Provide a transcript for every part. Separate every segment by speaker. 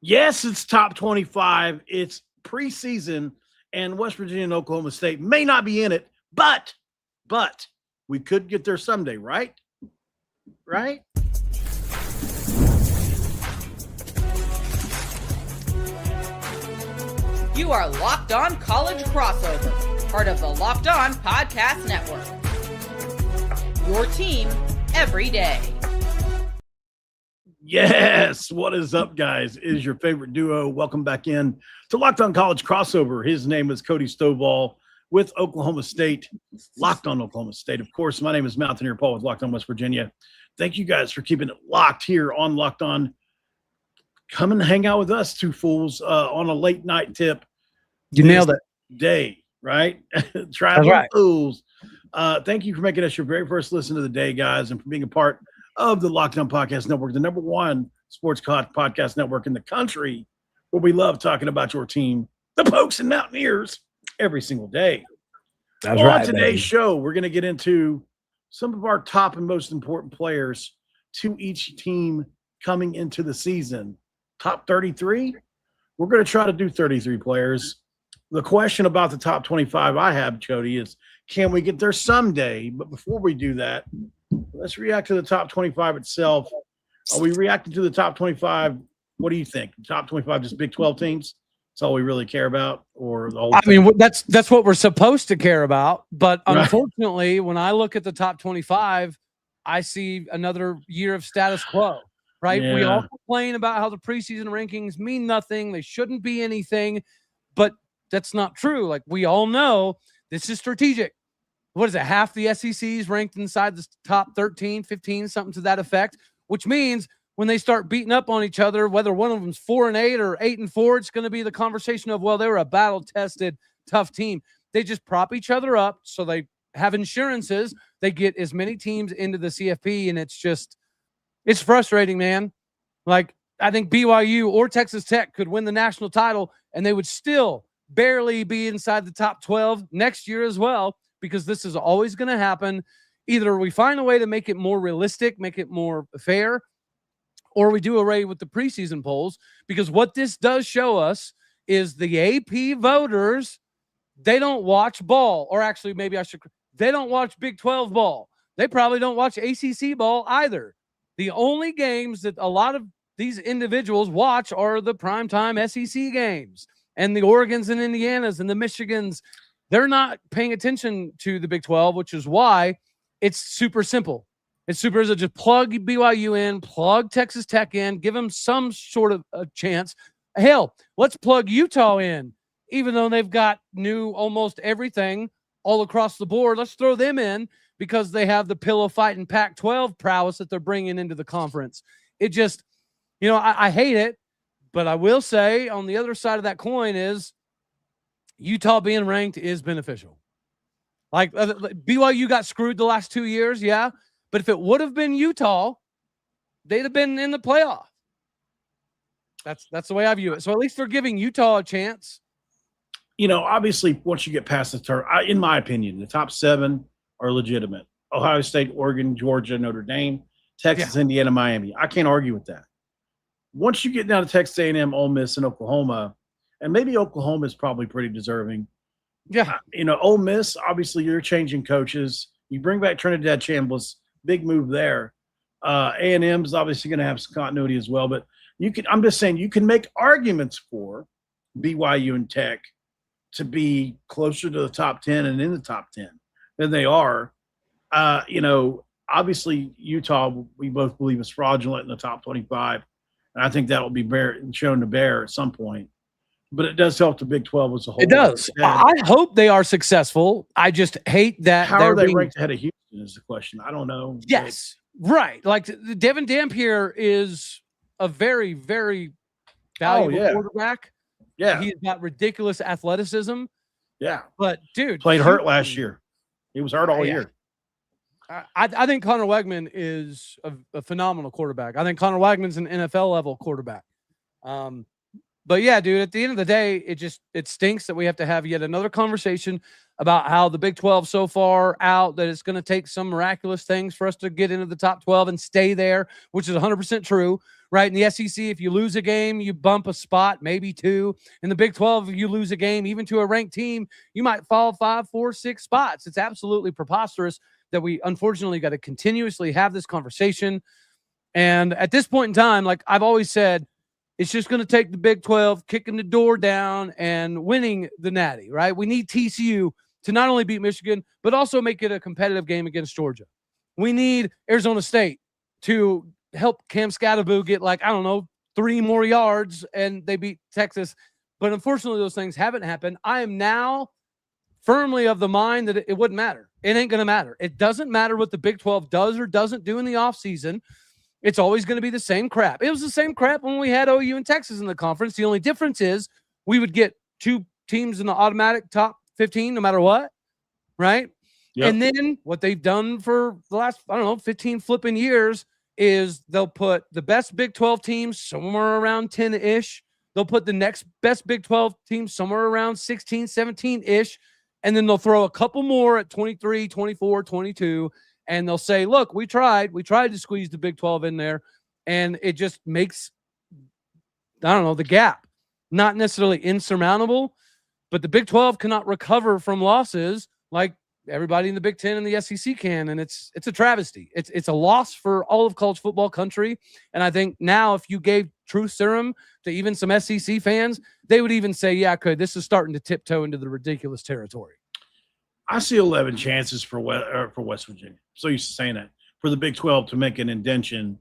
Speaker 1: Yes, it's top 25. It's preseason, and West Virginia and Oklahoma State may not be in it, but we could get there someday, right? Right?
Speaker 2: You are Locked On College Crossover, part of the Locked On Podcast Network. Your team every day.
Speaker 1: Yes. What is up, guys? It is your favorite duo. Welcome back in to Locked On College Crossover. His name is Cody Stovall with Oklahoma State, Locked On Oklahoma State. Of course, my name is Mountaineer Paul with Locked On West Virginia. Thank you guys for keeping it locked here on Locked On. Come and hang out with us, two fools, on a late night tip.
Speaker 3: You nailed it.
Speaker 1: Day, right? Traveling fools. Thank you for making us your very first listen of the day, guys, and for being a part of the Locked On Podcast Network, the number one sports podcast network in the country, where we love talking about your team, the Pokes and Mountaineers, every single day.
Speaker 3: That's
Speaker 1: on
Speaker 3: right,
Speaker 1: today's
Speaker 3: baby.
Speaker 1: show, we're going to get into some of our top and most important players to each team coming into the season. Top 33? We're going to try to do 33 players. The question about the top 25 I have, Jody, is can we get there someday? But before we do that, let's react to the top 25 itself. Are we reacting to the top 25? What do you think? The top 25 just Big 12 teams? That's all we really care about? Or the whole thing?
Speaker 3: mean, that's what we're supposed to care about. But unfortunately, when I look at the top 25, I see another year of status quo, right?
Speaker 1: Yeah.
Speaker 3: We all complain about how the preseason rankings mean nothing. They shouldn't be anything. But that's not true. Like, we all know this is strategic. What is it? Half the SECs ranked inside the top 13, 15, something to that effect, which means when they start beating up on each other, whether one of them's 4-8 or 8-4, it's going to be the conversation of, well, they were a battle-tested, tough team. They just prop each other up, so they have insurances. They get as many teams into the CFP, and it's frustrating, man. Like, I think BYU or Texas Tech could win the national title, and they would still barely be inside the top 12 next year as well, because this is always going to happen. Either we find a way to make it more realistic, make it more fair, or we do away with the preseason polls, because what this does show us is the AP voters, they don't watch ball, or actually they don't watch Big 12 ball. They probably don't watch ACC ball either. The only games that a lot of these individuals watch are the primetime SEC games, and the Oregons and Indianas and the Michigans. They're not paying attention to the Big 12, which is why it's super simple. It's super easy. Just plug BYU in, plug Texas Tech in, give them some sort of a chance. Hell, let's plug Utah in. Even though they've got new almost everything all across the board, let's throw them in because they have the pillow fight and Pac-12 prowess that they're bringing into the conference. It just, I hate it, but I will say on the other side of that coin is Utah being ranked is beneficial. Like, BYU got screwed the last 2 years, yeah. But if it would have been Utah, they'd have been in the playoff. That's the way I view it. So at least they're giving Utah a chance.
Speaker 1: Obviously, once you get past the turn, in my opinion, the top 7 are legitimate. Ohio State, Oregon, Georgia, Notre Dame, Texas, Indiana, Miami. I can't argue with that. Once you get down to Texas A&M, Ole Miss, and Oklahoma, and maybe Oklahoma is probably pretty deserving.
Speaker 3: Yeah.
Speaker 1: Ole Miss, obviously you're changing coaches. You bring back Trinidad Chambliss, big move there. A&M is obviously going to have some continuity as well. But I'm just saying you can make arguments for BYU and Tech to be closer to the top 10 and in the top 10 than they are. Obviously Utah, we both believe is fraudulent in the top 25. And I think that will be shown to bear at some point. But it does help the Big 12 as a whole.
Speaker 3: It does. I hope they are successful. I just hate that.
Speaker 1: How are they ranked ahead of Houston is the question. I don't know.
Speaker 3: Yes. Right. Like, Devin Dampier is a very, very valuable quarterback.
Speaker 1: Yeah.
Speaker 3: He's got ridiculous athleticism.
Speaker 1: Yeah.
Speaker 3: But, dude.
Speaker 1: Played hurt last year. He was hurt all year.
Speaker 3: I think Connor Wegman is a phenomenal quarterback. I think Connor Wegman's an NFL level quarterback. But yeah, dude, at the end of the day, it stinks that we have to have yet another conversation about how the Big 12 so far out that it's going to take some miraculous things for us to get into the top 12 and stay there, which is 100% true, right? In the SEC, if you lose a game, you bump a spot, maybe 2. In the Big 12, if you lose a game, even to a ranked team, you might fall 5, 4, 6 spots. It's absolutely preposterous that we unfortunately got to continuously have this conversation. And at this point in time, like I've always said, it's just going to take the Big 12 kicking the door down and winning the Natty, right? We need TCU to not only beat Michigan, but also make it a competitive game against Georgia. We need Arizona State to help Cam Scatterboo get 3 more yards and they beat Texas. But unfortunately, those things haven't happened. I am now firmly of the mind that it wouldn't matter. It ain't going to matter. It doesn't matter what the Big 12 does or doesn't do in the offseason. It's always going to be the same crap. It was the same crap when we had OU and Texas in the conference. The only difference is we would get 2 teams in the automatic top 15 no matter what, right? Yep. And then what they've done for the last, 15 flipping years is they'll put the best Big 12 teams somewhere around 10-ish. They'll put the next best Big 12 team somewhere around 16, 17-ish. And then they'll throw a couple more at 23, 24, 22. And they'll say, look, we tried to squeeze the Big 12 in there. And it just makes, the gap not necessarily insurmountable, but the Big 12 cannot recover from losses like everybody in the Big 10 and the SEC can. And it's a travesty. It's a loss for all of college football country. And I think now if you gave truth serum to even some SEC fans, they would even say, yeah, this is starting to tiptoe into the ridiculous territory.
Speaker 1: I see 11 chances for West Virginia. So you're saying that for the Big 12 to make an indention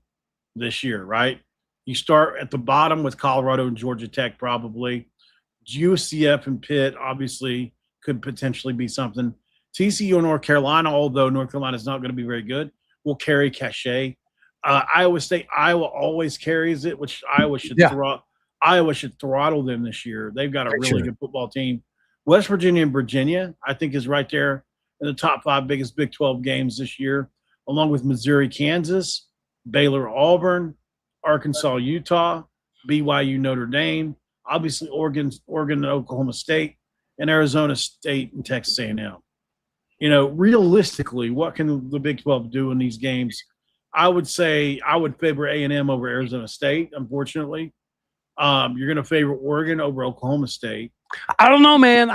Speaker 1: this year, right? You start at the bottom with Colorado and Georgia Tech, probably. UCF and Pitt obviously could potentially be something. TCU and North Carolina, although North Carolina is not going to be very good, will carry cachet. Iowa State, Iowa always carries it, which Iowa should throttle them this year. They've got a really good football team. West Virginia and Virginia, I think, is right there in the top 5 biggest Big 12 games this year, along with Missouri, Kansas, Baylor, Auburn, Arkansas, Utah, BYU, Notre Dame, obviously Oregon and Oklahoma State, and Arizona State and Texas A&M. Realistically, what can the Big 12 do in these games? I would say I would favor A&M over Arizona State, unfortunately. You're going to favor Oregon over Oklahoma State.
Speaker 3: I don't know, man.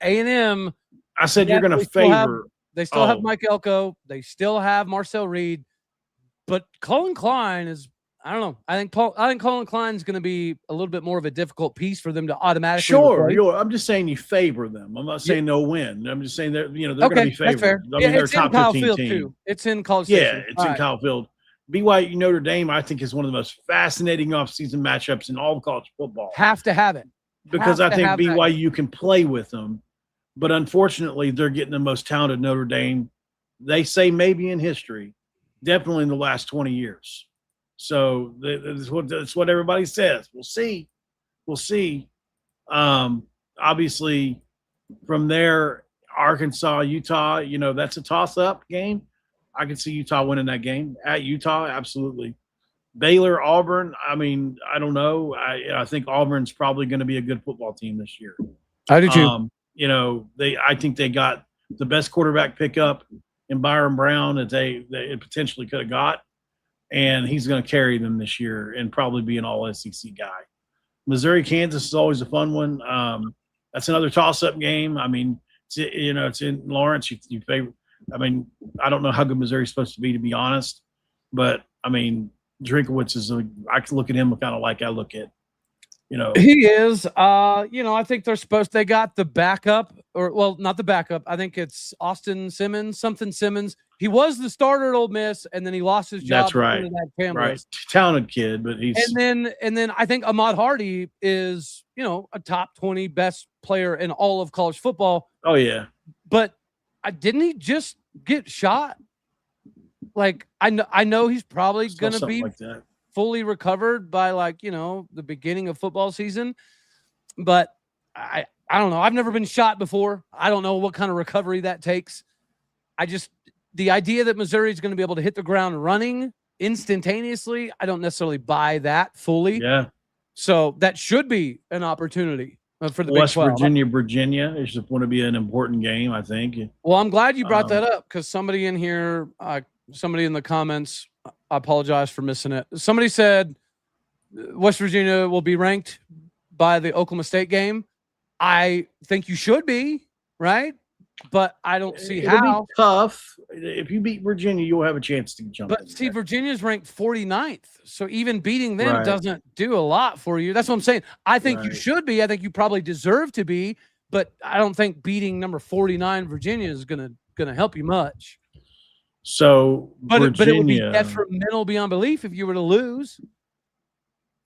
Speaker 3: A&M.
Speaker 1: I said you're going to favor.
Speaker 3: They still have Mike Elko. They still have Marcel Reed. But Colin Klein is, I don't know. I think Colin Klein is going to be a little bit more of a difficult piece for them to automatically.
Speaker 1: Sure. I'm just saying you favor them. I'm not saying they'll win. I'm just saying they're going to be favored.
Speaker 3: That's fair.
Speaker 1: I mean, they're top 15 team.
Speaker 3: Too. It's in College Station.
Speaker 1: It's in Kyle Field. BYU Notre Dame, I think, is one of the most fascinating offseason matchups in all of college football.
Speaker 3: Have to have it.
Speaker 1: Because I think BYU can play with them. But unfortunately, they're getting the most talented Notre Dame, they say maybe in history, definitely in the last 20 years. So that's what everybody says. We'll see. Obviously, from there, Arkansas, Utah, that's a toss-up game. I can see Utah winning that game. At Utah, absolutely. Baylor, Auburn, I mean, I don't know. I think Auburn's probably going to be a good football team this year.
Speaker 3: I do too.
Speaker 1: I think they got the best quarterback pickup in Byron Brown that they potentially could have got, and he's going to carry them this year and probably be an all-SEC guy. Missouri, Kansas is always a fun one. That's another toss-up game. I mean, it's in Lawrence. You favor. I mean, I don't know how good Missouri's supposed to be honest, but I mean, Drinkowitz I can look at him kind of like I look at,
Speaker 3: He is. I think they got the backup, not the backup. I think it's Austin Simmons. He was the starter at Ole Miss, and then he lost his job.
Speaker 1: That's right. Right. Talented kid, but he's.
Speaker 3: And then I think Ahmad Hardy is, a top 20 best player in all of college football.
Speaker 1: Oh yeah.
Speaker 3: But didn't he just get shot? Like I know he's probably going to be fully recovered by the beginning of football season, but I don't know. I've never been shot before. I don't know what kind of recovery that takes. The idea that Missouri is going to be able to hit the ground running instantaneously, I don't necessarily buy that fully.
Speaker 1: Yeah.
Speaker 3: So that should be an opportunity for the
Speaker 1: West
Speaker 3: Big 12.
Speaker 1: Virginia is going to be an important game, I think.
Speaker 3: Well, I'm glad you brought that up because somebody in here, somebody in the comments, I apologize for missing it. Somebody said West Virginia will be ranked by the Oklahoma State game. I think you should be, right? But I don't see
Speaker 1: It'll
Speaker 3: how.
Speaker 1: be tough. If you beat Virginia, you'll have a chance to jump
Speaker 3: But
Speaker 1: in
Speaker 3: see,
Speaker 1: there.
Speaker 3: Virginia's ranked 49th. So even beating them
Speaker 1: Right.
Speaker 3: doesn't do a lot for you. That's what I'm saying. I think you
Speaker 1: Right.
Speaker 3: should be. I think you probably deserve to be, but I don't think beating number 49 Virginia is gonna help you much.
Speaker 1: So
Speaker 3: But it would be
Speaker 1: Virginia,
Speaker 3: detrimental beyond belief if you were to lose.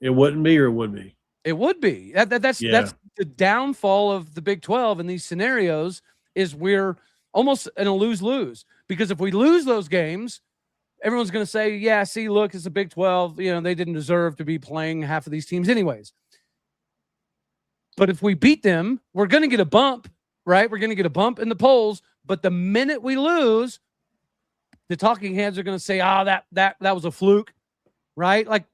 Speaker 1: it wouldn't be, or it would be.
Speaker 3: It would be. That's the downfall of the Big 12 in these scenarios is we're almost in a lose-lose. Because if we lose those games, everyone's going to say, yeah, see, look, it's a Big 12. You know, they didn't deserve to be playing half of these teams anyways. But if we beat them, we're going to get a bump, right? We're going to get a bump in the polls. But the minute we lose, the talking heads are going to say, that was a fluke, right? Like,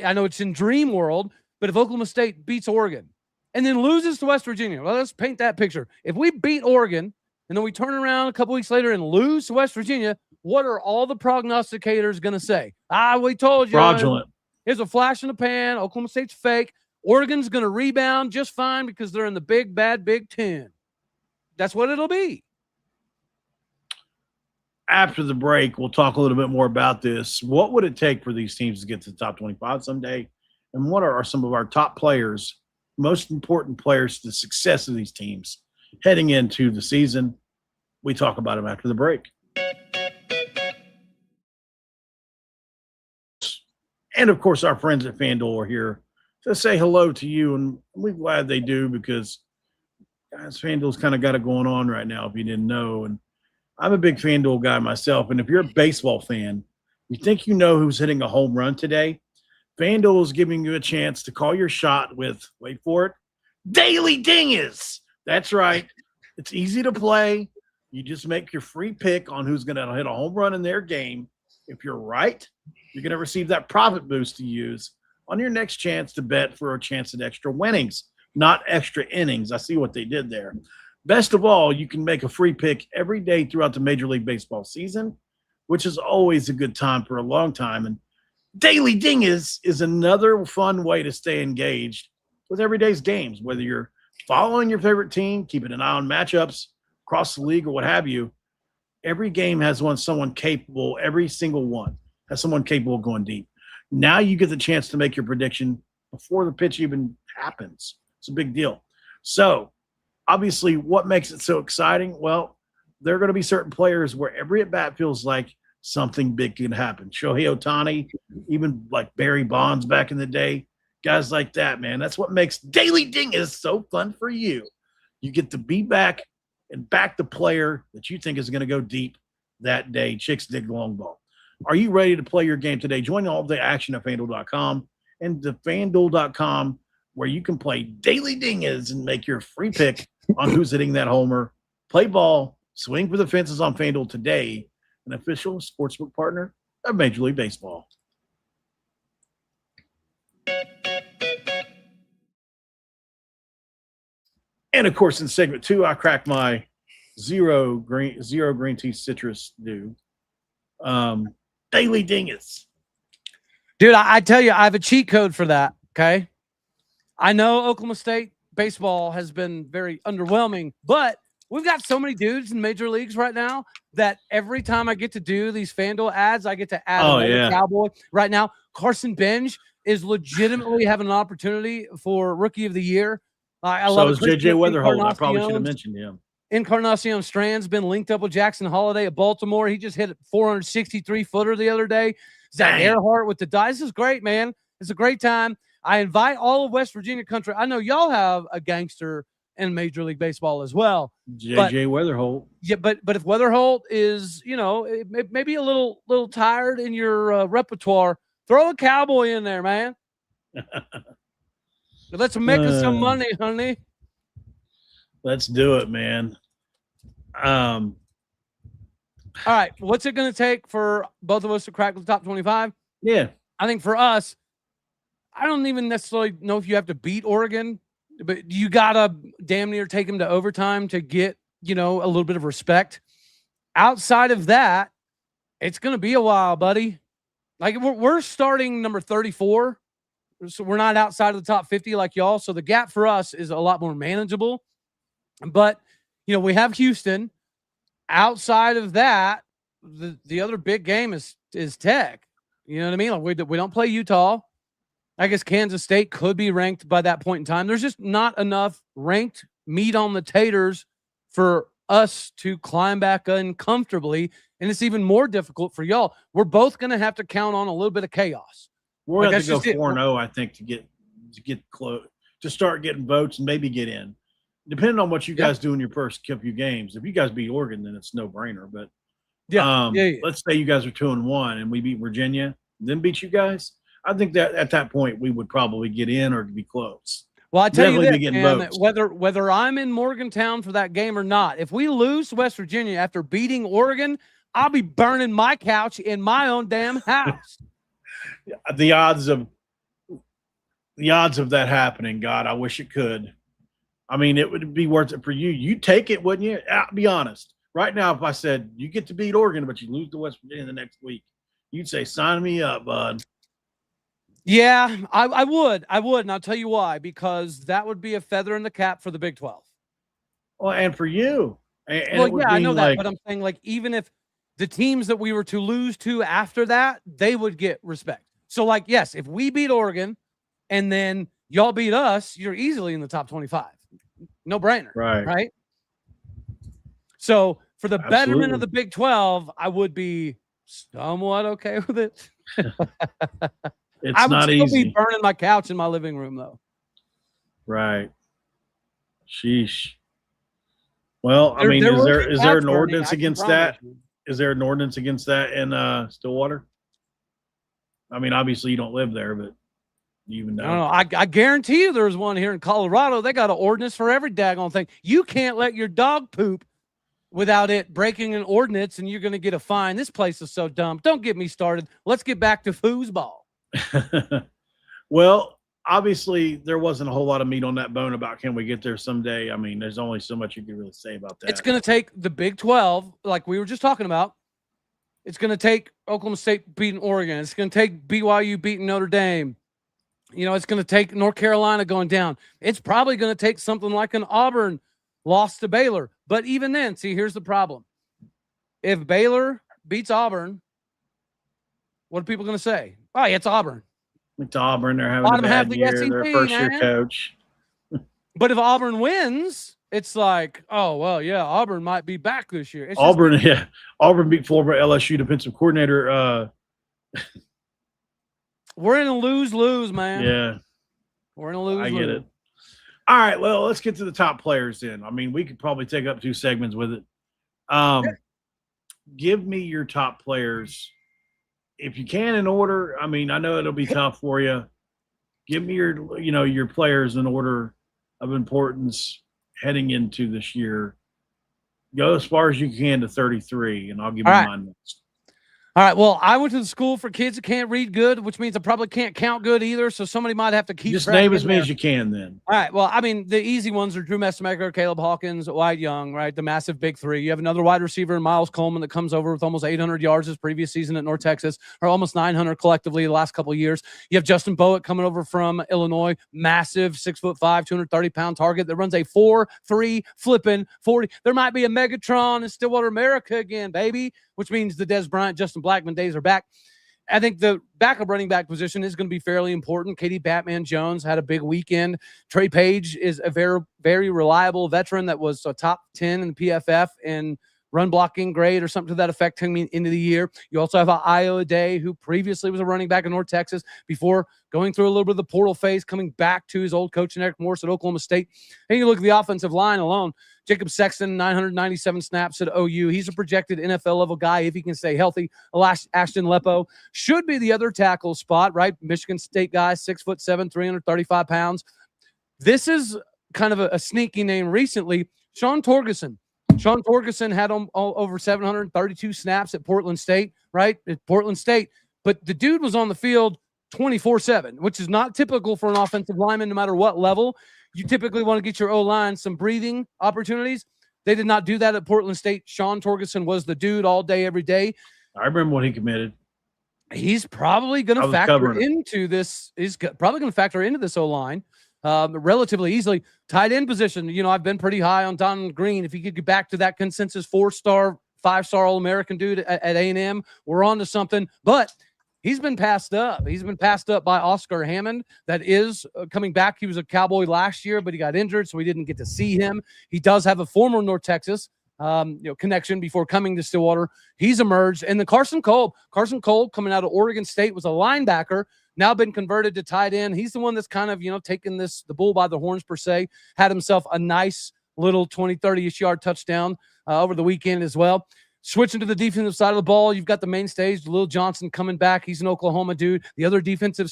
Speaker 3: I know it's in dream world, but if Oklahoma State beats Oregon and then loses to West Virginia, well, let's paint that picture. If we beat Oregon and then we turn around a couple weeks later and lose to West Virginia, what are all the prognosticators going to say? We told you.
Speaker 1: Fraudulent.
Speaker 3: Here's a flash in the pan. Oklahoma State's fake. Oregon's going to rebound just fine because they're in the big, bad Big Ten. That's what it'll be.
Speaker 1: After the break, we'll talk a little bit more about this. What would it take for these teams to get to the top 25 someday? And what are some of our top players, most important players to the success of these teams heading into the season? We talk about them after the break. And, of course, our friends at FanDuel are here to say hello to you, and we're glad they do because, guys, FanDuel's kind of got it going on right now if you didn't know. And I'm a big FanDuel guy myself, and if you're a baseball fan, you think you know who's hitting a home run today, FanDuel is giving you a chance to call your shot with, wait for it, Daily Dingus. That's right. It's easy to play. You just make your free pick on who's going to hit a home run in their game. If you're right, you're going to receive that profit boost to use on your next chance to bet for a chance at extra winnings, not extra innings. I see what they did there. Best of all, you can make a free pick every day throughout the Major League Baseball season, which is always a good time for a long time. And Daily Dingus is another fun way to stay engaged with every day's games, whether you're following your favorite team, keeping an eye on matchups across the league or what have you. Every game has someone capable, every single one has someone capable of going deep. Now you get the chance to make your prediction before the pitch even happens. It's a big deal. So, obviously, what makes it so exciting? Well, there are going to be certain players where every at-bat feels like something big can happen. Shohei Ohtani, even like Barry Bonds back in the day, guys like that, man. That's what makes Daily Dingus so fun for you. You get to be back and back the player that you think is going to go deep that day. Chicks dig the long ball. Are you ready to play your game today? Join all the action at FanDuel.com and to FanDuel.com where you can play Daily Dingus and make your free pick on who's hitting that homer. Play ball, swing for the fences on FanDuel today, an official sportsbook partner of Major League Baseball. And, of course, in segment 2, I cracked my zero green tea citrus dew. Daily Dingus.
Speaker 3: Dude, I tell you, I have a cheat code for that, okay? I know Oklahoma State baseball has been very underwhelming, but we've got so many dudes in major leagues right now that every time I get to do these FanDuel ads, I get to add another Cowboy. Right now, Carson Benj is legitimately having an opportunity for Rookie of the Year. I love it.
Speaker 1: So is J.J. Weatherholt. I probably should have mentioned him.
Speaker 3: Encarnacion Strand's been linked up with Jackson Holiday at Baltimore. He just hit a 463-footer the other day. Zach Earhart with the dice. This is great, man. It's a great time. I invite all of West Virginia country. I know y'all have a gangster in Major League Baseball as well.
Speaker 1: J.J. Weatherholt.
Speaker 3: Yeah, but if Weatherholt is, maybe a little tired in your repertoire, throw a Cowboy in there, man. Let's make us some money, honey.
Speaker 1: Let's do it, man.
Speaker 3: All right. What's it going to take for both of us to crack the top 25?
Speaker 1: Yeah.
Speaker 3: I think for us, I don't even necessarily know if you have to beat Oregon, but you got to damn near take them to overtime to get, a little bit of respect. Outside of that, it's going to be a while, buddy. Like we're starting number 34 So we're not outside of the top 50 like y'all. So the gap for us is a lot more manageable. But, we have Houston. Outside of that, the other big game is Tech. You know what I mean? Like we don't play Utah. I guess Kansas State could be ranked by that point in time. There's just not enough ranked meat on the taters for us to climb back in comfortably, and it's even more difficult for y'all. We're both going to have to count on a little bit of chaos.
Speaker 1: We're going to have to go 4-0, I think, to get close, to start getting votes and maybe get in, depending on what you guys do in your first few games. If you guys beat Oregon, then it's no brainer. But let's say you guys are 2-1 and we beat Virginia, then beat you guys. I think that at that point we would probably get in or be close.
Speaker 3: Well, I tell you this, man, whether I'm in Morgantown for that game or not, if we lose to West Virginia after beating Oregon, I'll be burning my couch in my own damn house.
Speaker 1: The odds of that happening, God, I wish it could. I mean, it would be worth it for you. You'd take it, wouldn't you? I'll be honest. Right now, if I said you get to beat Oregon, but you lose to West Virginia the next week, you'd say, sign me up, bud.
Speaker 3: Yeah, I would. And I'll tell you why. Because that would be a feather in the cap for the Big 12.
Speaker 1: Well, and for you.
Speaker 3: I know that. But I'm saying, like, even if the teams that we were to lose to after that, they would get respect. So, like, yes, if we beat Oregon and then y'all beat us, you're easily in the top 25. No brainer. Right? So, for the betterment of the Big 12, I would be somewhat okay with it.
Speaker 1: I would still
Speaker 3: be burning my couch in my living room, though.
Speaker 1: Right. Sheesh. Well, I mean, is there an ordinance against that? Is there an ordinance against that in Stillwater? I mean, obviously you don't live there, but you even know.
Speaker 3: I guarantee you there's one here in Colorado. They got an ordinance for every daggone thing. You can't let your dog poop without it breaking an ordinance, and you're going to get a fine. This place is so dumb. Don't get me started. Let's get back to foosball.
Speaker 1: Well, obviously there wasn't a whole lot of meat on that bone about can we get there someday. I mean, there's only so much you can really say about that.
Speaker 3: It's going to take the Big 12, like we were just talking about. It's going to take Oklahoma State beating Oregon. It's going to take BYU beating Notre Dame. It's going to take North Carolina going down. It's probably going to take something like an Auburn loss to Baylor. But even then, see, here's the problem. If Baylor beats Auburn, what are people going to say? Oh, yeah, it's Auburn.
Speaker 1: It's Auburn. They're having a bad year. Their first-year coach.
Speaker 3: But if Auburn wins, it's like, oh, well, yeah, Auburn might be back this year.
Speaker 1: Auburn beat Florida LSU defensive coordinator.
Speaker 3: We're in a lose-lose, man.
Speaker 1: Yeah.
Speaker 3: We're in a lose-lose.
Speaker 1: I get it. All right, well, let's get to the top players then. I mean, we could probably take up 2 segments with it. Give me your top players. If you can, in order. I mean, I know it'll be tough for you. Give me your players in order of importance heading into this year. Go as far as you can to 33, and I'll give you mine next.
Speaker 3: All right. Well, I went to the school for kids that can't read good, which means I probably can't count good either. So somebody might have to keep
Speaker 1: just name as many as you can then.
Speaker 3: All right. Well, I mean, the easy ones are Drew Messemaker, Caleb Hawkins, Wyatt Young, right? The massive big 3. You have another wide receiver in Miles Coleman that comes over with almost 800 yards his previous season at North Texas, or almost 900 collectively the last couple of years. You have Justin Bowick coming over from Illinois, massive 6'5", 230-pound target that runs a 4.3 flipping 40. There might be a Megatron in Stillwater, America again, baby, which means the Des Bryant, Justin Blackman days are back. I think the backup running back position is going to be fairly important. Katie Batman Jones had a big weekend. Trey Page is a very, very reliable veteran that was a top 10 in the PFF in run blocking grade or something to that effect coming into the year. You also have Iowa Day, who previously was a running back in North Texas before going through a little bit of the portal phase, coming back to his old coach, Eric Morris at Oklahoma State. And you look at the offensive line alone. Jacob Sexton, 997 snaps at OU. He's a projected NFL-level guy if he can stay healthy. Ashton Lepo should be the other tackle spot, right? Michigan State guy, 6'7", 335 pounds. This is kind of a sneaky name recently. Sean Torgerson. Sean Torgerson had over 732 snaps at Portland State, right? At Portland State. But the dude was on the field 24/7, which is not typical for an offensive lineman no matter what level. You typically want to get your O-line some breathing opportunities. They did not do that at Portland State. Sean Torgerson was the dude all day, every day.
Speaker 1: I remember when he committed.
Speaker 3: He's probably going to factor into this. He's probably going to factor into this O-line relatively easily. Tight end position, I've been pretty high on Don Green. If he could get back to that consensus 4-star, 5-star All-American dude at A&M, we're on to something. But he's been passed up. He's been passed up by Oscar Hammond. That is coming back. He was a Cowboy last year, but he got injured, so we didn't get to see him. He does have a former North Texas connection before coming to Stillwater. He's emerged. And then Carson Cole coming out of Oregon State was a linebacker, now been converted to tight end. He's the one that's kind of, taken the bull by the horns per se, had himself a nice little 20, 30-ish yard touchdown over the weekend as well. Switching to the defensive side of the ball, you've got the mainstays, Lil Johnson coming back. He's an Oklahoma dude. The other defensive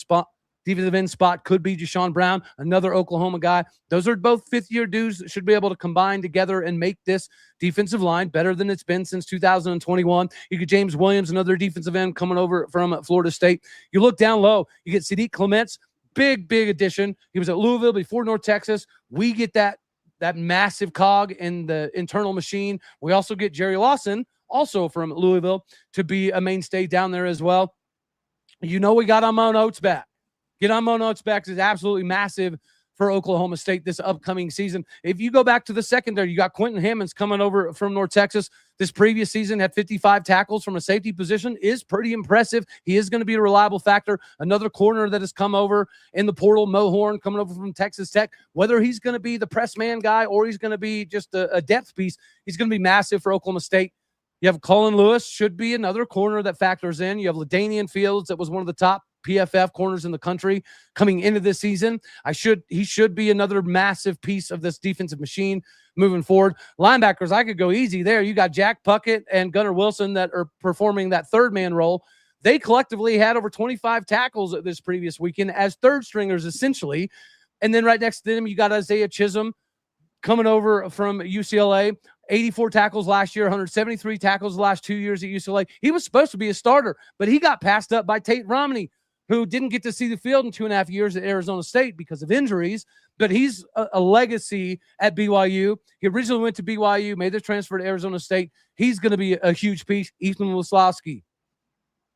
Speaker 3: end spot could be Jashawn Brown, another Oklahoma guy. Those are both fifth-year dudes that should be able to combine together and make this defensive line better than it's been since 2021. You get James Williams, another defensive end coming over from Florida State. You look down low, you get Sadiq Clements, big addition. He was at Louisville before North Texas. We get that massive cog in the internal machine. We also get Jerry Lawson, also from Louisville, to be a mainstay down there as well. We got Amon Oates back. Get Amon Oates back is absolutely massive for Oklahoma State this upcoming season. If you go back to the secondary, you got Quentin Hammonds coming over from North Texas. This previous season had 55 tackles from a safety position. Is pretty impressive. He is going to be a reliable factor. Another corner that has come over in the portal, Mo Horn, coming over from Texas Tech. Whether he's going to be the press man guy or he's going to be just a depth piece, he's going to be massive for Oklahoma State. You have Colin Lewis, should be another corner that factors in. You have LaDainian Fields, that was one of the top PFF corners in the country coming into this season. He should be another massive piece of this defensive machine moving forward. Linebackers, I could go easy there. You got Jack Puckett and Gunnar Wilson that are performing that third man role. They collectively had over 25 tackles this previous weekend as third stringers, essentially. And then right next to them, you got Isaiah Chisholm coming over from UCLA. 84 tackles last year, 173 tackles the last 2 years at UCLA. He was supposed to be a starter, but he got passed up by Tate Romney, who didn't get to see the field in 2.5 years at Arizona State because of injuries, but he's a legacy at BYU. He originally went to BYU, made the transfer to Arizona State. He's going to be a huge piece. Ethan Wislowski.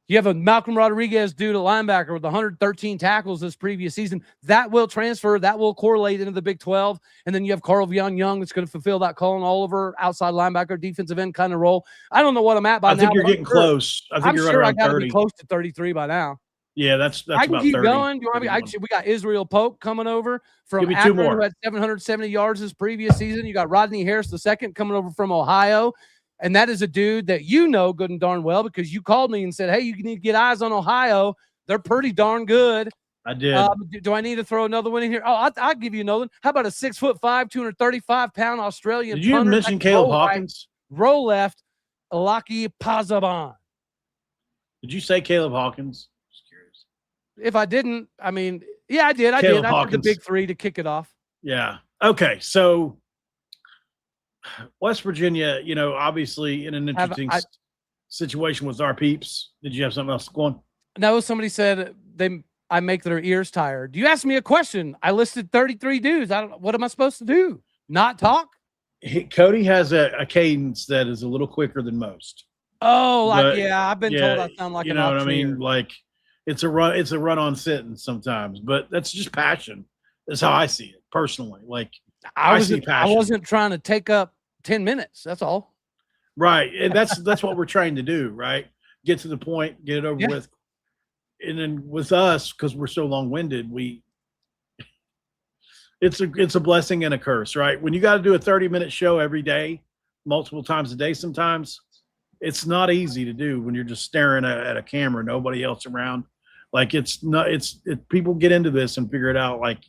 Speaker 3: You have a Malcolm Rodriguez dude, a linebacker with 113 tackles this previous season. That will transfer. That will correlate into the Big 12. And then you have Carl Young that's going to fulfill that Colin Oliver outside linebacker, defensive end kind of role. I don't know what I'm at by now.
Speaker 1: I think you're getting close. I think you're right around 30. I got to be
Speaker 3: close to 33 by now.
Speaker 1: Yeah, that's
Speaker 3: I can
Speaker 1: about
Speaker 3: keep
Speaker 1: 30.
Speaker 3: going. Do you want me? We got Israel Pope coming over from
Speaker 1: Give me
Speaker 3: Akron,
Speaker 1: two more.
Speaker 3: who had 770 yards this previous season. You got Rodney Harris II coming over from Ohio. And that is a dude that good and darn well, because you called me and said, hey, you need to get eyes on Ohio. They're pretty darn good.
Speaker 1: I did.
Speaker 3: Do I need to throw another one in here? Oh, I'll give you another one. How about a 6'5", 235-pound Australian?
Speaker 1: Did you mention Caleb Hawkins?
Speaker 3: Roll left, Alaki Pazaban.
Speaker 1: Did you say Caleb Hawkins? Just curious.
Speaker 3: If I didn't, I mean, yeah, I did. I did. I did the big three to kick it off.
Speaker 1: Yeah. Okay. So West Virginia, obviously in an interesting situation with our peeps. Did you have something else going?
Speaker 3: No, somebody said I make their ears tired. You asked me a question. I listed 33 dudes. What am I supposed to do? Not talk?
Speaker 1: Cody has a cadence that is a little quicker than most.
Speaker 3: Oh, I've been told I sound like
Speaker 1: you know what I mean? Like it's a run-on sentence sometimes, but that's just passion. That's how I see it personally. Like I wasn't
Speaker 3: trying to take up 10 minutes. That's all.
Speaker 1: Right. And that's what we're trying to do, right? Get to the point, get it over with. And then with us, because we're so long-winded, it's a blessing and a curse, right? When you got to do a 30-minute show every day, multiple times a day sometimes, it's not easy to do when you're just staring at a camera, nobody else around. Like people get into this and figure it out. Like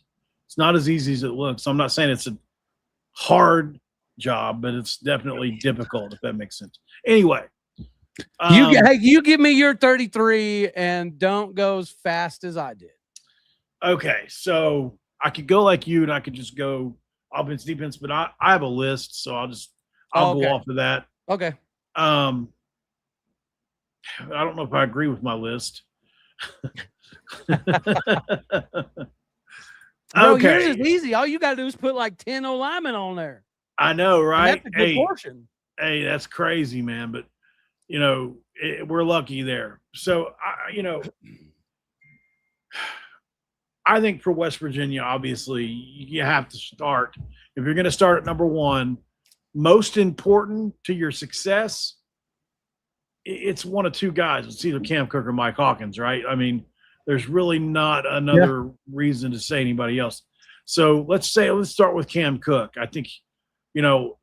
Speaker 1: it's not as easy as it looks. I'm not saying it's a hard job, but it's definitely difficult, if that makes sense. Anyway,
Speaker 3: you give me your 33 and don't go as fast as I did.
Speaker 1: Okay, so I could go like you, and I could just go offense, defense, but I have a list, so I'll go off of that.
Speaker 3: Okay.
Speaker 1: I don't know if I agree with my list.
Speaker 3: Bro, yours is easy. All you got to do is put like 10 O-linemen on there.
Speaker 1: I know, right?
Speaker 3: And that's a good portion.
Speaker 1: Hey, that's crazy, man. But we're lucky there. So, I think for West Virginia, obviously, you have to start. If you're going to start at number one, most important to your success, it's one of two guys. It's either Cam Cook or Mike Hawkins, right? I mean, there's really not another reason to say anybody else. So let's start with Cam Cook. I think,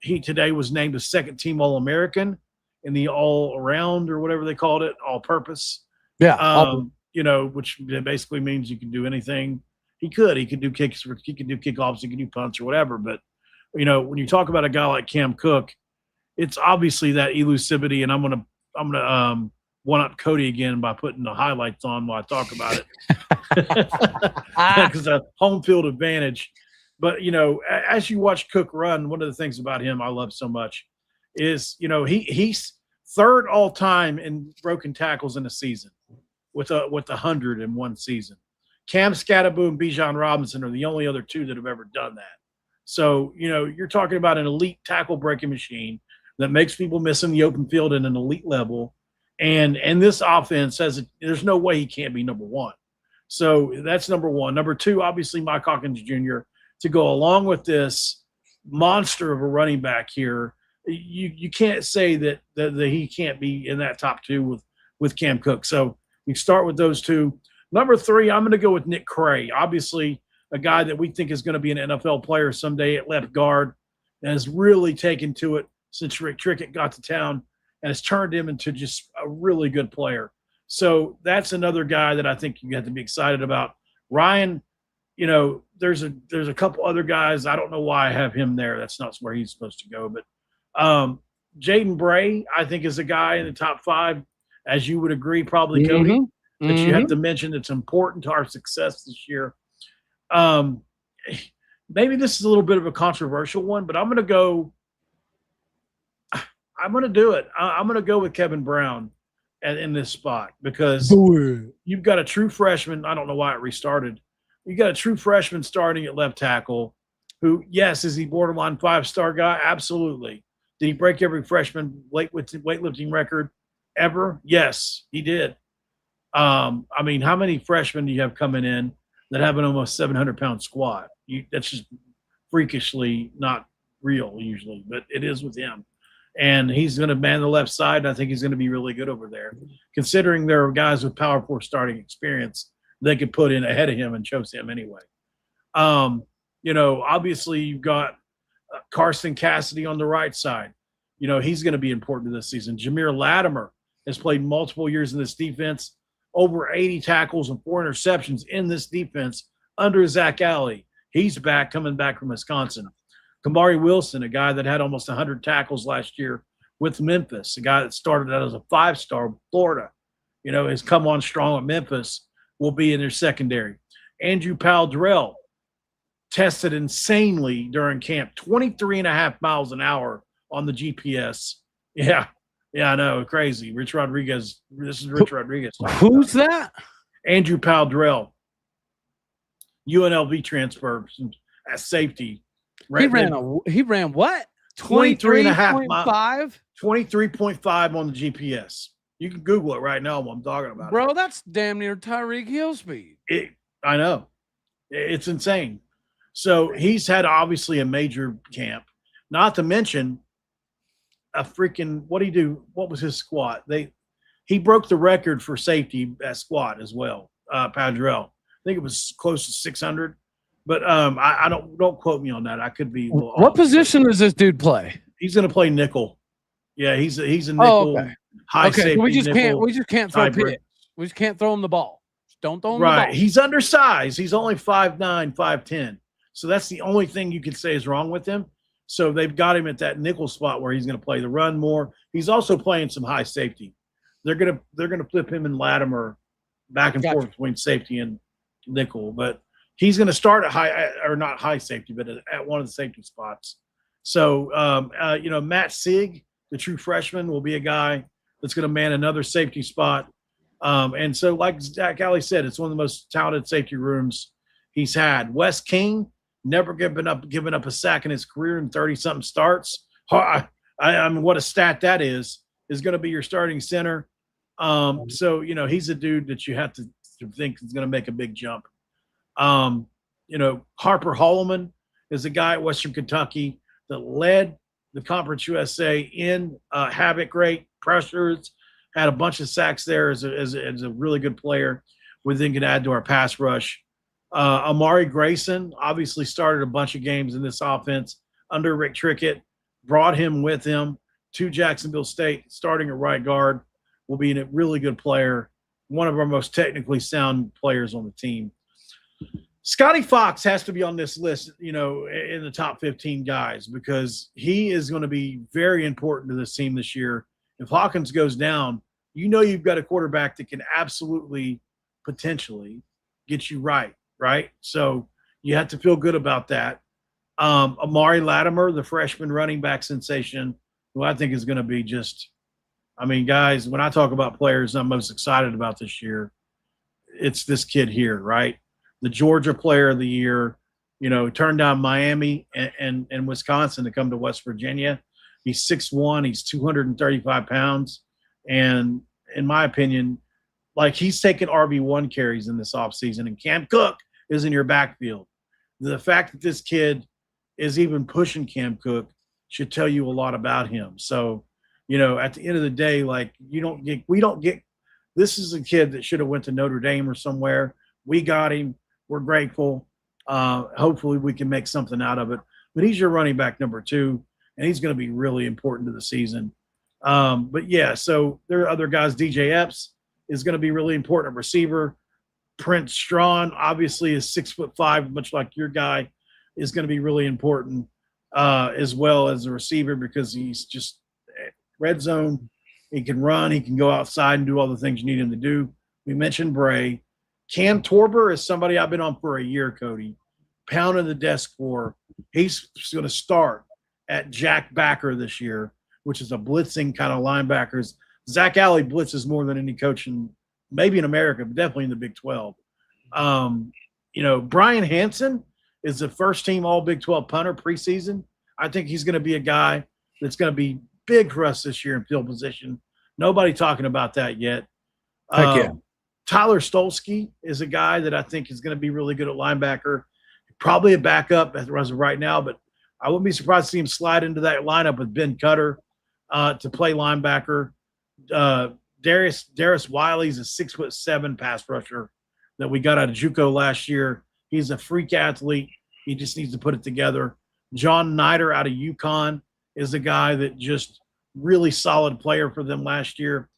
Speaker 1: he today was named a second-team All-American in the all-around or whatever they called it, all-purpose.
Speaker 3: Yeah.
Speaker 1: Which basically means you can do anything. He could do kicks, he could do kickoffs, he could do punts or whatever. But, when you talk about a guy like Cam Cook, it's obviously that elusivity, and I'm gonna one-up Cody again by putting the highlights on while I talk about it. Because a home field advantage. But, as you watch Cook run, one of the things about him I love so much is, he's third all-time in broken tackles in a season with 100 in one season. Cam Scatterbo and Bijan Robinson are the only other two that have ever done that. So, you're talking about an elite tackle breaking machine that makes people miss in the open field at an elite level. And this offense says there's no way he can't be number one. So that's number one. Number two, obviously, Mike Hawkins Jr. to go along with this monster of a running back here. You can't say that he can't be in that top two with Cam Cook. So you start with those two. Number three, I'm going to go with Nick Cray. Obviously, a guy that we think is going to be an NFL player someday at left guard and has really taken to it since Rick Trickett got to town and has turned him into just a really good player. So that's another guy that I think you have to be excited about. Ryan, there's a couple other guys. I don't know why I have him there. That's not where he's supposed to go. But Jaden Bray, I think, is a guy in the top five, as you would agree, probably, Cody, that you have to mention that's important to our success this year. Maybe this is a little bit of a controversial one, but I'm going to do it. I'm going to go with Kevin Brown in this spot because you've got a true freshman. I don't know why it restarted. You got a true freshman starting at left tackle who, yes, is he borderline 5-star guy? Absolutely. Did he break every freshman weightlifting record ever? Yes, he did. How many freshmen do you have coming in that have an almost 700-pound squat? That's just freakishly not real usually, but it is with him. And he's going to man the left side, and I think he's going to be really good over there. Considering there are guys with Power 4 starting experience they could put in ahead of him and chose him anyway. Obviously you've got Carson Cassidy on the right side. He's going to be important to this season. Jameer Latimer has played multiple years in this defense, over 80 tackles and 4 interceptions in this defense under Zach Alley. He's coming back from Wisconsin. Kamari Wilson, a guy that had almost 100 tackles last year with Memphis, a guy that started out as a 5-star with Florida, has come on strong at Memphis, will be in their secondary. Andrew Powell-Drell tested insanely during camp, 23.5 miles an hour on the GPS. Yeah, I know, crazy. Rich Rodriguez. This is Rich Rodriguez.
Speaker 3: Who's that?
Speaker 1: Andrew Powell-Drell, UNLV transfer as safety.
Speaker 3: He ran what? 23.5?
Speaker 1: 23.5 on the GPS. You can Google it right now while I'm talking about it.
Speaker 3: Bro, that's damn near Tyreek Hill speed.
Speaker 1: I know. It's insane. So he's had obviously a major camp. Not to mention a freaking – what did he do? What was his squat? He broke the record for safety at squat as well, Padrell. I think it was close to 600. But I don't quote me on that. I could be.
Speaker 3: What position does this dude play?
Speaker 1: He's going to play nickel. Yeah, he's a nickel high safety.
Speaker 3: We just
Speaker 1: nickel
Speaker 3: can't throw picks. We just can't throw him the ball. Just don't throw him the ball.
Speaker 1: Right. He's undersized. He's only 5'9", 5'10". So that's the only thing you can say is wrong with him. So they've got him at that nickel spot where he's going to play the run more. He's also playing some high safety. They're gonna flip him and Latimer back and forth between safety and nickel, but he's going to start at not high safety, but at one of the safety spots. So, Matt Sig, the true freshman, will be a guy that's going to man another safety spot. And so, like Zach Alley said, it's one of the most talented safety rooms he's had. Wes King, never given up a sack in his career in 30-something starts. I mean, what a stat that is is going to be your starting center. So, he's a dude that you have to think is going to make a big jump. Harper Holloman is a guy at Western Kentucky that led the Conference USA in havoc rate, pressures, had a bunch of sacks there as a really good player. We think can add to our pass rush. Amari Grayson obviously started a bunch of games in this offense under Rick Trickett, brought him with him to Jacksonville State, starting at right guard, will be a really good player, one of our most technically sound players on the team. Scotty Fox has to be on this list, in the top 15 guys, because he is going to be very important to this team this year. If Hawkins goes down, you've got a quarterback that can absolutely, potentially get you right? So you have to feel good about that. Amari Latimer, the freshman running back sensation, who I think is going to be guys, when I talk about players I'm most excited about this year, it's this kid here, right? The Georgia Player of the Year, turned down Miami and Wisconsin to come to West Virginia. He's 6'1", he's 235 pounds. And in my opinion, he's taken RB1 carries in this offseason, and Cam Cook is in your backfield. The fact that this kid is even pushing Cam Cook should tell you a lot about him. So, at the end of the day, this is a kid that should have went to Notre Dame or somewhere. We got him. We're grateful. Hopefully we can make something out of it. But he's your running back number 2, and he's going to be really important to the season. So there are other guys. DJ Epps is going to be really important, a receiver. Prince Strawn, obviously, is 6'5", much like your guy, is going to be really important as well as a receiver, because he's just red zone. He can run. He can go outside and do all the things you need him to do. We mentioned Bray. Cam Torber is somebody I've been on for a year, Cody, pounding the desk for. He's going to start at Jack Backer this year, which is a blitzing kind of linebackers. Zach Alley blitzes more than any coach maybe in America, but definitely in the Big 12. Brian Hansen is the first-team All-Big 12 punter preseason. I think he's going to be a guy that's going to be big for us this year in field position. Nobody talking about that yet.
Speaker 3: Heck yeah.
Speaker 1: Tyler Stolsky is a guy that I think is going to be really good at linebacker. Probably a backup as of right now, but I wouldn't be surprised to see him slide into that lineup with Ben Cutter to play linebacker. Darius Wiley's a 6'7" pass rusher that we got out of JUCO last year. He's a freak athlete. He just needs to put it together. John Nider out of UConn is a guy that just really solid player for them last year.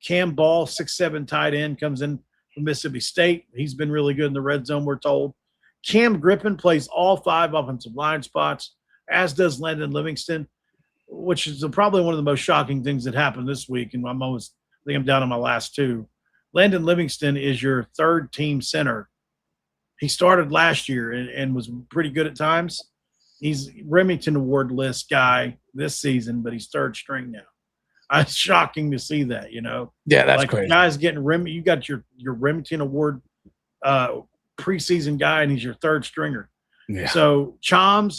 Speaker 1: Cam Ball, 6'7" tight end, comes in from Mississippi State. He's been really good in the red zone, we're told. Cam Griffin plays all 5 offensive line spots, as does Landon Livingston, which is probably one of the most shocking things that happened this week. And I think I'm down on my last 2. Landon Livingston is your third-team center. He started last year and was pretty good at times. He's Remington Award list guy this season, but he's third string now. It's shocking to see that,
Speaker 3: Yeah, that's crazy.
Speaker 1: Guys getting you got your Remington Award preseason guy, and he's your third stringer.
Speaker 3: Yeah.
Speaker 1: So John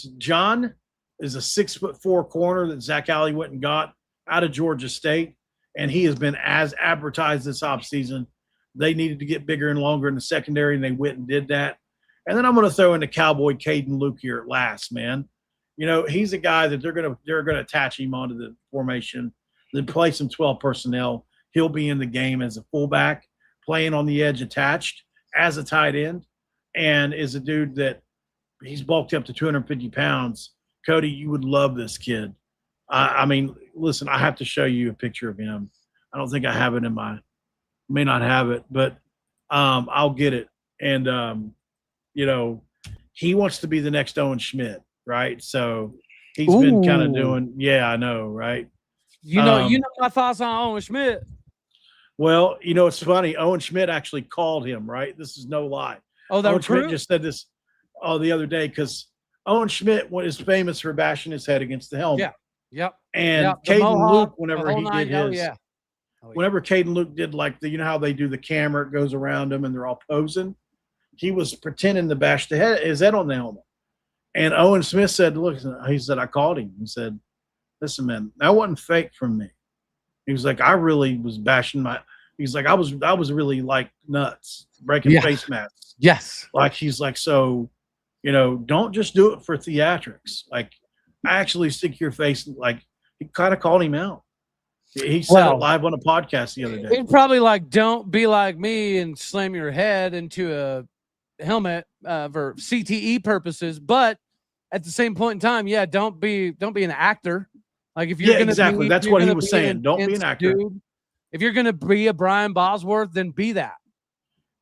Speaker 1: is a 6'4" corner that Zach Alley went and got out of Georgia State, and he has been as advertised this offseason. They needed to get bigger and longer in the secondary, and they went and did that. And then I'm going to throw in the Cowboy Caden Luke here at last, man. He's a guy that they're going to attach him onto the formation. Then play some 12 personnel. He'll be in the game as a fullback, playing on the edge attached as a tight end, and is a dude that he's bulked up to 250 pounds. Cody, you would love this kid. Listen, I have to show you a picture of him. I don't think I have it may not have it, but I'll get it. And, he wants to be the next Owen Schmidt, right? So he's been kind of doing, I know, right?
Speaker 3: You know my thoughts on Owen Schmidt.
Speaker 1: Well, it's funny. Owen Schmidt actually called him, right? This is no lie.
Speaker 3: Oh, that
Speaker 1: Owen
Speaker 3: was true?
Speaker 1: Schmidt just said this the other day, because Owen Schmidt is famous for bashing his head against the helmet.
Speaker 3: Yeah. Yep.
Speaker 1: And
Speaker 3: yep.
Speaker 1: Caden Luke, whenever he
Speaker 3: night,
Speaker 1: did his, whenever Caden Luke did how they do the camera, it goes around him and they're all posing. He was pretending to bash his head on the helmet. And Owen Smith said, look, he said, I called him. He said, listen, man, that wasn't fake from me. He was like, I really was bashing he's like, I was really like nuts, breaking face masks.
Speaker 3: Yes.
Speaker 1: Like, he's like, so, don't just do it for theatrics. Like, actually stick your face. Like, he kind of called him out. He said it live on a podcast the other day.
Speaker 3: It's probably like, don't be like me and slam your head into a helmet for CTE purposes. But at the same point in time, don't be an actor. Like, if you're
Speaker 1: exactly. That's what he was saying. Don't be an actor.
Speaker 3: Dude, if you're going to be a Brian Bosworth, then be that.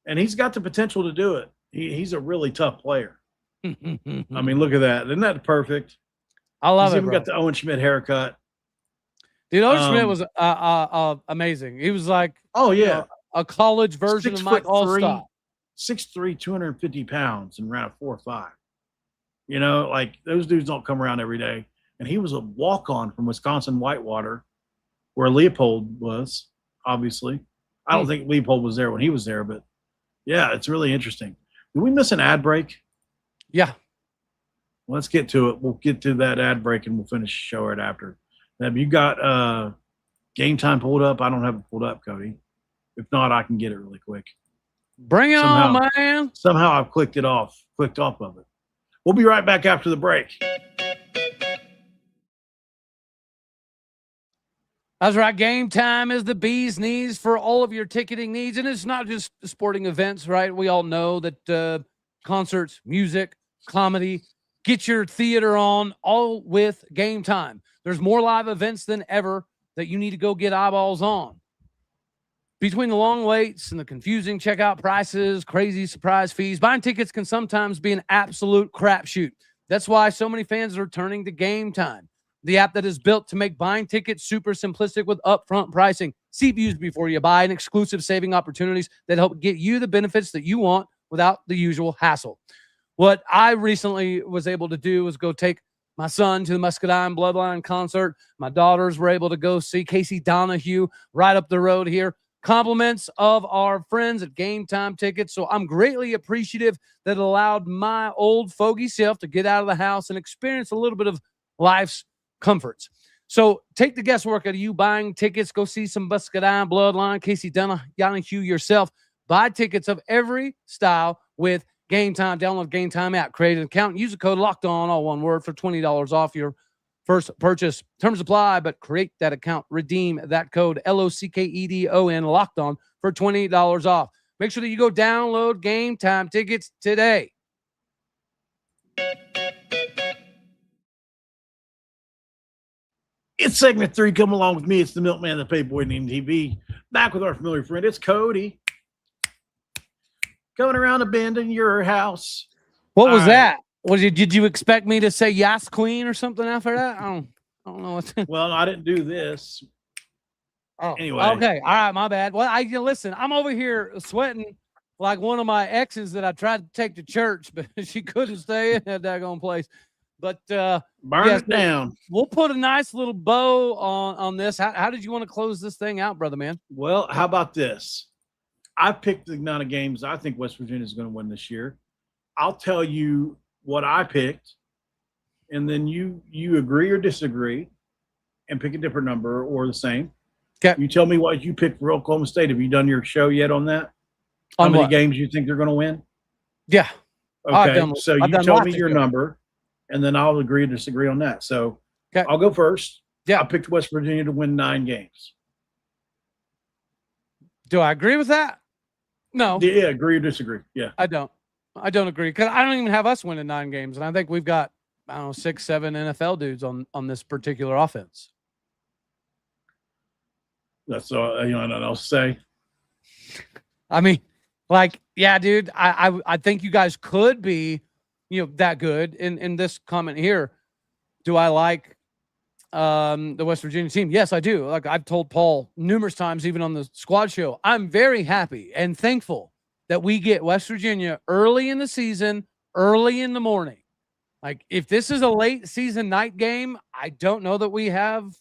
Speaker 1: And he's got the potential to do it. He's a really tough player. I mean, look at that. Isn't that perfect?
Speaker 3: I love
Speaker 1: he's
Speaker 3: it.
Speaker 1: Even got the Owen Schmidt haircut.
Speaker 3: Dude, Owen Schmidt was amazing. He was like, a college version of Mike Allstott.
Speaker 1: 6'3", 250 pounds and ran a 4.5. Like, those dudes don't come around every day. And he was a walk-on from Wisconsin Whitewater, where Leopold was, obviously. I don't think Leopold was there when he was there, but yeah, it's really interesting. Did we miss an ad break?
Speaker 3: Yeah.
Speaker 1: Let's get to it. We'll get to that ad break and we'll finish the show right after. Have you got Game Time pulled up? I don't have it pulled up, Cody. If not, I can get it really quick.
Speaker 3: Bring it on, man.
Speaker 1: Somehow I've clicked off of it. We'll be right back after the break.
Speaker 3: That's right. Game Time is the bee's knees for all of your ticketing needs. And it's not just sporting events, right? We all know that concerts, music, comedy, get your theater on, all with Game Time. There's more live events than ever that you need to go get eyeballs on. Between the long waits and the confusing checkout prices, crazy surprise fees, buying tickets can sometimes be an absolute crapshoot. That's why so many fans are turning to Game Time, the app that is built to make buying tickets super simplistic with upfront pricing, see views before you buy, and exclusive saving opportunities that help get you the benefits that you want without the usual hassle. What I recently was able to do was go take my son to the Muscadine Bloodline concert. My daughters were able to go see Casey Donahue right up the road here. Compliments of our friends at Game Time Tickets. So I'm greatly appreciative that it allowed my old fogey self to get out of the house and experience a little bit of life's comforts. So take the guesswork out of you buying tickets. Go see some Muscadine Bloodline, Casey Donahue yourself. Buy tickets of every style with Game Time. Download Game Time app, create an account, use the code LOCKEDON, all one word, for $20 off your first purchase. Terms apply, but create that account. Redeem that code LOCKEDON, locked on, for $20 off. Make sure that you go download Game Time tickets today.
Speaker 1: It's segment 3. Come along with me. It's the Milkman, the Payboy, and TV. Back with our familiar friend. It's Cody. Coming around a bend in your house.
Speaker 3: What was that? Did you expect me to say Yas Queen or something after that? I don't know what.
Speaker 1: Well, I didn't do this.
Speaker 3: Oh,
Speaker 1: anyway.
Speaker 3: Okay. All right. My bad. Well, listen, I'm over here sweating like one of my exes that I tried to take to church, but she couldn't stay in that daggone place. But
Speaker 1: burn it down.
Speaker 3: We'll put a nice little bow on this. How did you want to close this thing out, brother man?
Speaker 1: Well, how about this? I picked the amount of games I think West Virginia is going to win this year. I'll tell you what I picked, and then you agree or disagree and pick a different number or the same.
Speaker 3: Okay.
Speaker 1: You tell me what you picked for Oklahoma State. Have you done your show yet on that? How many games you think they're going to win?
Speaker 3: Yeah.
Speaker 1: Okay. So you tell me your number, and then I'll agree or disagree on that. So I'll go first.
Speaker 3: Yeah.
Speaker 1: I picked West Virginia to win 9 games.
Speaker 3: Do I agree with that? No.
Speaker 1: Yeah, agree or disagree. Yeah.
Speaker 3: I don't agree, because I don't even have us winning 9 games, and I think we've got 6, 7 NFL dudes on this particular offense.
Speaker 1: That's all I don't know. Say.
Speaker 3: I mean, yeah, dude. I think you guys could be, that good. In this comment here, do I like the West Virginia team? Yes, I do. Like I've told Paul numerous times, even on the squad show, I'm very happy and thankful that we get West Virginia early in the season, early in the morning. Like, if this is a late season night game, I don't know that we have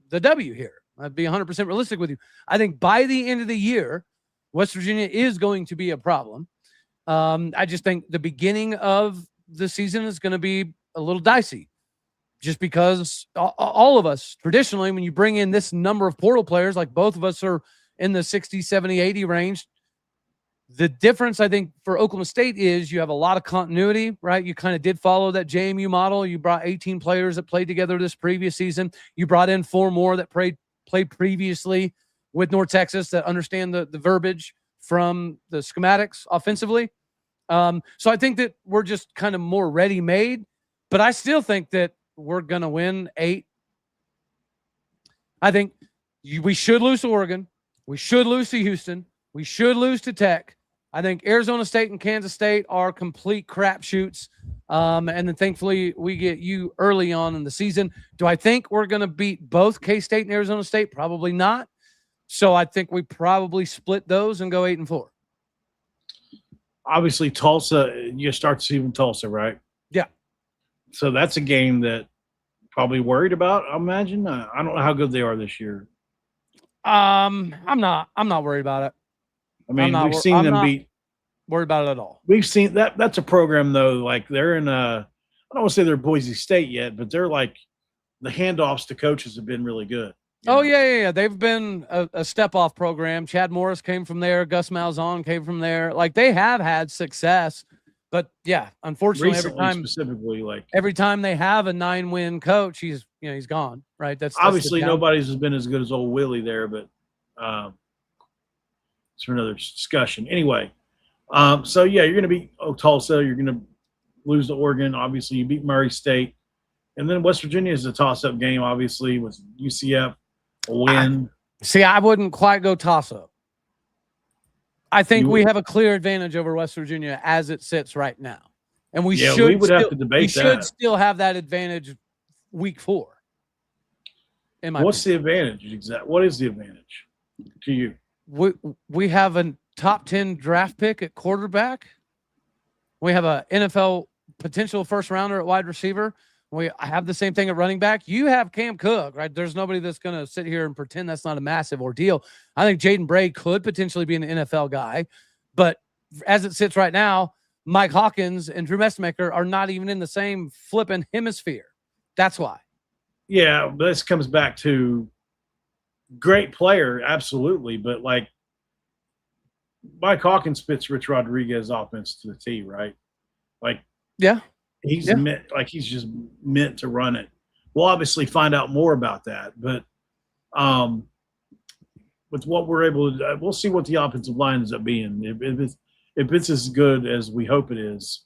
Speaker 3: the W here. I'd be 100% realistic with you. I think by the end of the year, West Virginia is going to be a problem. I just think the beginning of the season is going to be a little dicey. just because all of us traditionally, when you bring in this number of portal players, like both of us are in the 60, 70, 80 range, the difference, I think, for Oklahoma State is you have a lot of continuity, right? You kind of did follow that JMU model. You brought 18 players that played together this previous season. You brought in 4 more that played previously with North Texas that understand the verbiage from the schematics offensively. So I think that we're just kind of more ready-made, but I still think that we're going to win 8. I think we should lose to Oregon. We should lose to Houston. We should lose to Tech. I think Arizona State and Kansas State are complete crapshoots. And then thankfully we get you early on in the season. Do I think we're going to beat both K-State and Arizona State? Probably not. So I think we probably split those and go 8-4.
Speaker 1: Obviously, Tulsa, you start seeing Tulsa, right?
Speaker 3: Yeah.
Speaker 1: So that's a game that probably worried about, I imagine. I don't know how good they are this year.
Speaker 3: I'm not worried about it.
Speaker 1: I mean, we've seen them beat.
Speaker 3: Worried about it at all.
Speaker 1: We've seen that. That's a program, though. Like they're in I don't want to say they're Boise State yet, but they're like the handoffs to coaches have been really good.
Speaker 3: Oh, yeah. They've been a step-off program. Chad Morris came from there. Gus Malzahn came from there. Like, they have had success. But, yeah, unfortunately,
Speaker 1: recently,
Speaker 3: every time they have a 9-win coach, he's gone, right? That's
Speaker 1: obviously nobody's has been as good as old Willie there, but it's for another discussion. Anyway, so, yeah, you're going to beat Tulsa. You're going to lose to Oregon. Obviously, you beat Murray State. And then West Virginia is a toss-up game, obviously, with UCF. A win.
Speaker 3: I wouldn't quite go toss-up. I think we have a clear advantage over West Virginia as it sits right now. And we should still have that advantage week 4.
Speaker 1: What's the advantage exactly? What is the advantage to you?
Speaker 3: We have a top 10 draft pick at quarterback. We have a NFL potential first rounder at wide receiver. We have the same thing at running back. You have Cam Cook, right? There's nobody that's going to sit here and pretend that's not a massive ordeal. I think Jaden Bray could potentially be an NFL guy, but as it sits right now, Mike Hawkins and Drew Messmaker are not even in the same flipping hemisphere. That's why. Yeah,
Speaker 1: but this comes back to great player, absolutely, but like Mike Hawkins fits Rich Rodriguez offense to the T, right? Like,
Speaker 3: yeah.
Speaker 1: He's just meant to run it. We'll obviously find out more about that, but with what we're able to, we'll see what the offensive line ends up being. If it's as good as we hope it is,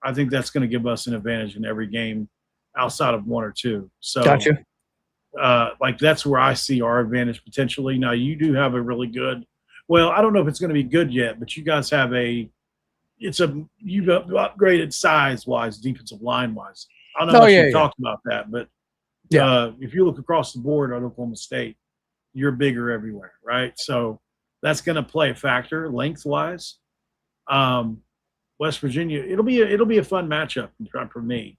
Speaker 1: I think that's going to give us an advantage in every game outside of 1 or 2. So,
Speaker 3: gotcha.
Speaker 1: Like that's where I see our advantage potentially. Now you do have a really good. Well, I don't know if it's going to be good yet, but you guys have you've upgraded size-wise, defensive line-wise. I don't know if you talked about that, but if you look across the board at Oklahoma State, you're bigger everywhere, right? So that's going to play a factor lengthwise. West Virginia, it'll be a fun matchup for me.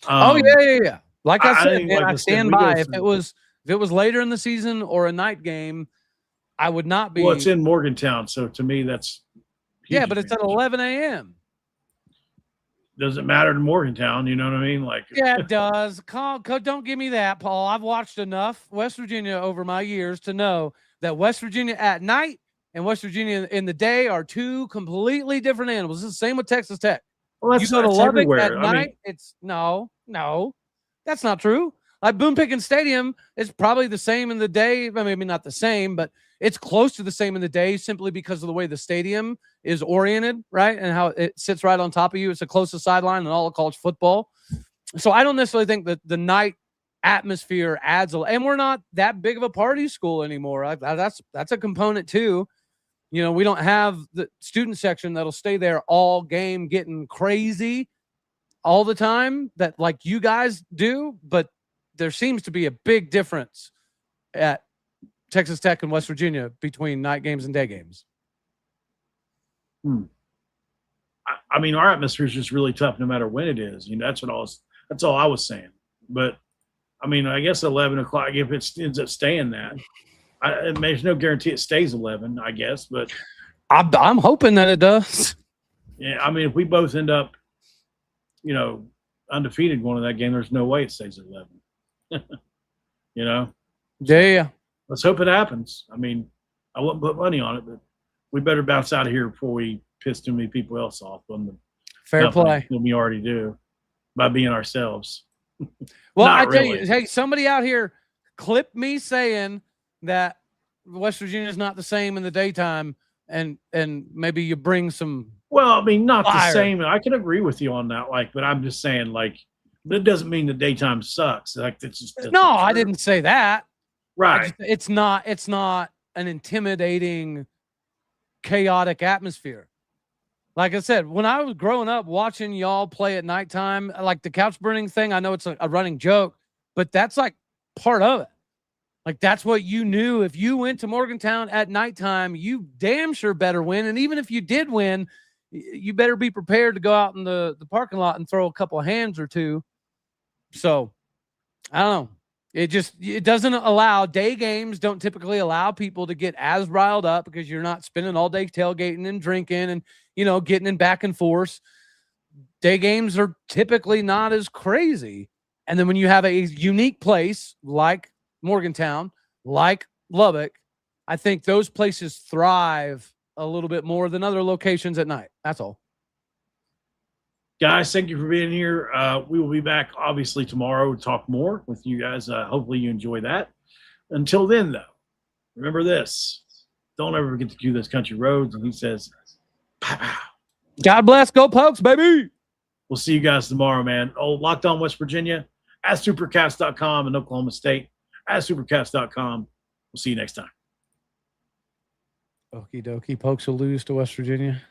Speaker 3: Yeah. Like I said, man, I stand by. If it was later in the season or a night game, I would not be.
Speaker 1: Well, it's in Morgantown, so to me that's.
Speaker 3: Yeah, but it's at 11 a.m.
Speaker 1: Doesn't matter to Morgantown, you know what I mean? Like,
Speaker 3: yeah, it does. Don't give me that, Paul. I've watched enough West Virginia over my years to know that West Virginia at night and West Virginia in the day are 2 completely different animals. It's the same with Texas Tech.
Speaker 1: Well,
Speaker 3: you go to Lubbock at night, it's no, that's not true. Like Boone Pickens Stadium is probably the same in the day. Maybe not the same, but it's close to the same in the day simply because of the way the stadium is oriented, right? And how it sits right on top of you. It's the closest sideline in all of college football. So I don't necessarily think that the night atmosphere adds and we're not that big of a party school anymore. That's a component too. You know, we don't have the student section that'll stay there all game getting crazy all the time that like you guys do, but there seems to be a big difference at Texas Tech and West Virginia between night games and day games.
Speaker 1: I mean, our atmosphere is just really tough no matter when it is. You know, that's all I was saying. But I mean, I guess 11 o'clock, if it ends up staying that, there's no guarantee it stays 11, I guess, but
Speaker 3: I'm hoping that it does.
Speaker 1: Yeah. I mean, if we both end up, undefeated going to that game. There's no way it stays at 11. You know?
Speaker 3: Yeah.
Speaker 1: Let's hope it happens. I mean, I wouldn't put money on it, but we better bounce out of here before we piss too many people else off on the
Speaker 3: Fair play.
Speaker 1: than we already do by being ourselves.
Speaker 3: Well,
Speaker 1: Not
Speaker 3: I tell
Speaker 1: really.
Speaker 3: you, hey, somebody out here clip me saying that West Virginia is not the same in the daytime, and maybe you bring some.
Speaker 1: Well, I mean, not
Speaker 3: fire.
Speaker 1: the same. I can agree with you on that, like, but I'm just saying, like, that doesn't mean the daytime sucks. Like, it's just
Speaker 3: No, I didn't say that.
Speaker 1: Right.
Speaker 3: It's not an intimidating, chaotic atmosphere. Like I said, when I was growing up watching y'all play at nighttime, like the couch burning thing, I know it's a running joke, but that's like part of it. Like that's what you knew. If you went to Morgantown at nighttime, you damn sure better win. And even if you did win, you better be prepared to go out in the parking lot and throw a couple of hands or two. So I don't know. It doesn't allow, day games don't typically allow people to get as riled up because you're not spending all day tailgating and drinking and, getting in back and forth. Day games are typically not as crazy. And then when you have a unique place like Morgantown, like Lubbock, I think those places thrive a little bit more than other locations at night. That's all.
Speaker 1: Guys, thank you for being here. We will be back, obviously, tomorrow to talk more with you guys. Hopefully you enjoy that. Until then, though, remember this. Don't ever forget to cue those country roads. And he says, pow, pow.
Speaker 3: God bless. Go Pokes, baby.
Speaker 1: We'll see you guys tomorrow, man. Locked On West Virginia at supercast.com and Oklahoma State at supercast.com. We'll see you next time.
Speaker 3: Okie dokie. Pokes will lose to West Virginia.